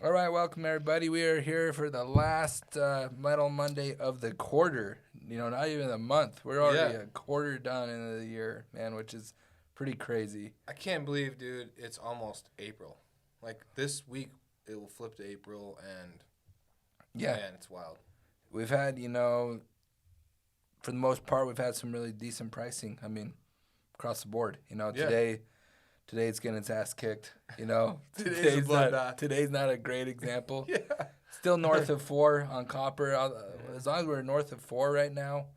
All right, welcome everybody. We are here for the last Metal Monday of the quarter. Not even a month. We're already Yeah. a quarter done into the year, man, which is pretty crazy. I can't believe, dude, it's almost April. Like this week, it will flip to April, and Yeah, man, it's wild. we've had, for the most part, we've had some really decent pricing. I mean, across the board. Yeah. Today it's getting its ass kicked. Today's a bloodbath. Today's not a great example. Yeah. Still north of 4 on copper. As long as we're north of 4 right now,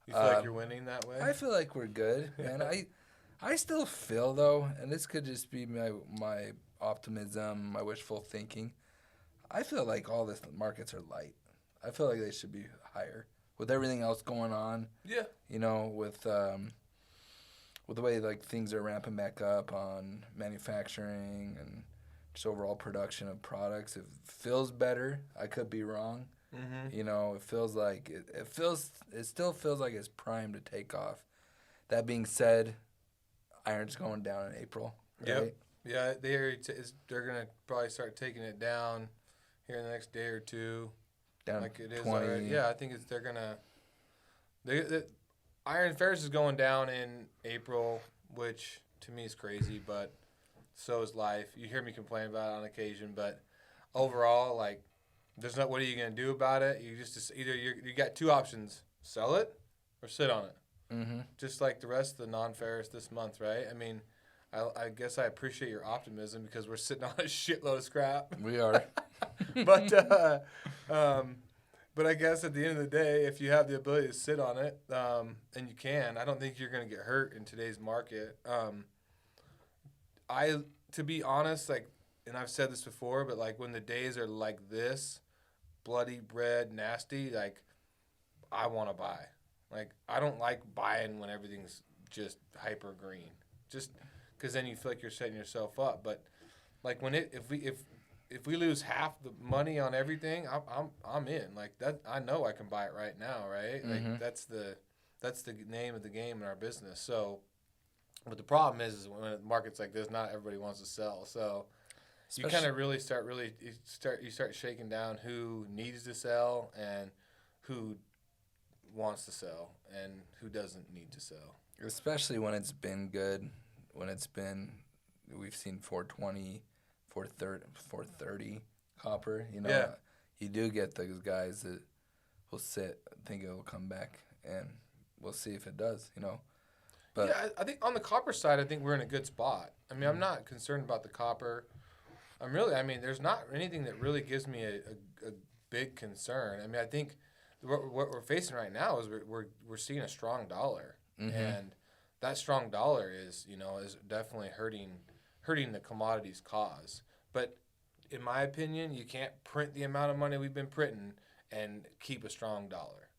You feel like you're winning that way? I feel like we're good, man. I still feel though, and this could just be my optimism, my wishful thinking. I feel like all the markets are light. I feel like they should be higher with everything else going on. Yeah. With the way like things are ramping back up on manufacturing and just overall production of products. It feels better. I could be wrong. Mm-hmm. It feels like it still feels like it's primed to take off. That being said, iron's going down in April, right? Yep. Yeah, they're gonna probably start taking it down here in the next day or two, Down like it is 20. already. Yeah, I think they're gonna. The iron ferrous is going down in April, which to me is crazy, but so is life. You hear me complain about it on occasion, but overall, like, there's not. What are you gonna do about it? You just either you got two options: sell it or sit on it. Mm-hmm. Just like the rest of the non-ferrous this month, right? I mean, I guess I appreciate your optimism because we're sitting on a shitload of scrap. We are. but but I guess at the end of the day, if you have the ability to sit on it, and you can, I don't think you're going to get hurt in today's market. To be honest, like, and I've said this before, but like when the days are like this, bloody, red, nasty, like, I want to buy. Like, I don't like buying when everything's just hyper green, just because then you feel like you're setting yourself up. But like if we lose half the money on everything, I'm in. Like that, I know I can buy it right now, right? Mm-hmm. Like that's the name of the game in our business. So, but the problem is when markets like this, not everybody wants to sell. So you kind of you start shaking down who needs to sell and who wants to sell and who doesn't need to sell. Especially when it's been good, we've seen 420, 430 copper. Yeah. You do get those guys that will sit, think it will come back, and we'll see if it does. But yeah, I think on the copper side, I think we're in a good spot. I mean, I'm not concerned about the copper. There's not anything that really gives me a big concern. I mean, I think what we're facing right now is we're seeing a strong dollar, mm-hmm. and that strong dollar is definitely hurting the commodities cause. But in my opinion, you can't print the amount of money we've been printing and keep a strong dollar.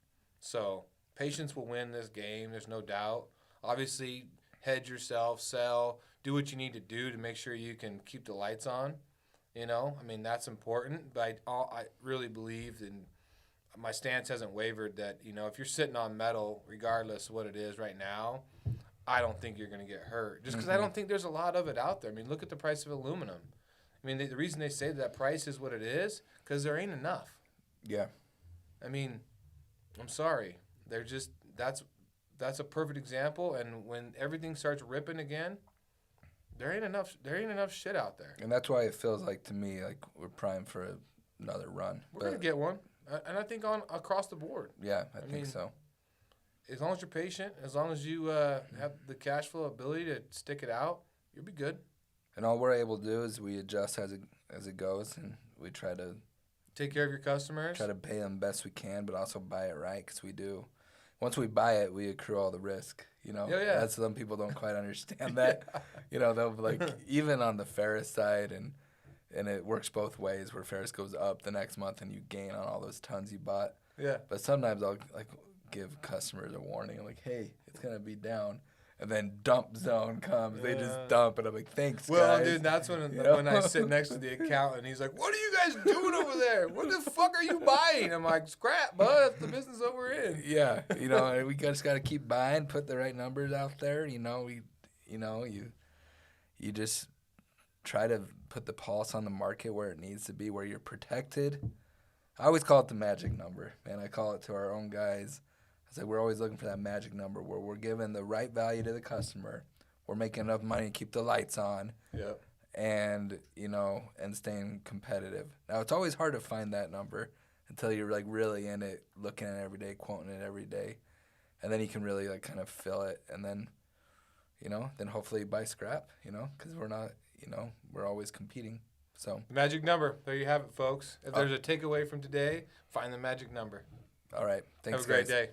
So patience will win this game. There's no doubt. Obviously, hedge yourself, sell, do what you need to do to make sure you can keep the lights on. That's important. But I really believe in. My stance hasn't wavered that, if you're sitting on metal, regardless of what it is right now, I don't think you're going to get hurt. Just because I don't think there's a lot of it out there. I mean, look at the price of aluminum. I mean, the reason they say that price is what it is, because there ain't enough. Yeah. I mean, I'm sorry. That's a perfect example. And when everything starts ripping again, there ain't enough shit out there. And that's why it feels like to me like we're primed for another run. We're going to get one. And I think across the board. Yeah, I think so. As long as you're patient, as long as you have the cash flow ability to stick it out, you'll be good. And all we're able to do is we adjust as it goes, and we try to take care of your customers. Try to pay them best we can, but also buy it right, because we do. Once we buy it, we accrue all the risk. Yeah. That's some people don't quite understand that. Yeah. They'll like even on the ferrous side and it works both ways, where ferrous goes up the next month and you gain on all those tons you bought. Yeah. But sometimes I'll like give customers a warning, like, hey, it's gonna be down, and then dump zone comes. They just dump, and I'm like, thanks, guys. Dude, that's when I sit next to the accountant, he's like, what are you guys doing over there? What the fuck are you buying? I'm like, scrap, bud. That's the business that we're in. Yeah, and we just got to keep buying, put the right numbers out there. You just try to put the pulse on the market where it needs to be, where you're protected. I always call it the magic number, and I call it to our own guys. I say we're always looking for that magic number where we're giving the right value to the customer. We're making enough money to keep the lights on. Yep. And, and staying competitive. Now, it's always hard to find that number until you're, like, really in it, looking at it every day, quoting it every day. And then you can really, like, kind of feel it. And then, then hopefully you buy scrap, because we're not, we're always competing. So Magic number. There you have it, folks. If there's a takeaway from today, find the magic number. All right. Thanks, Have a great guys. day.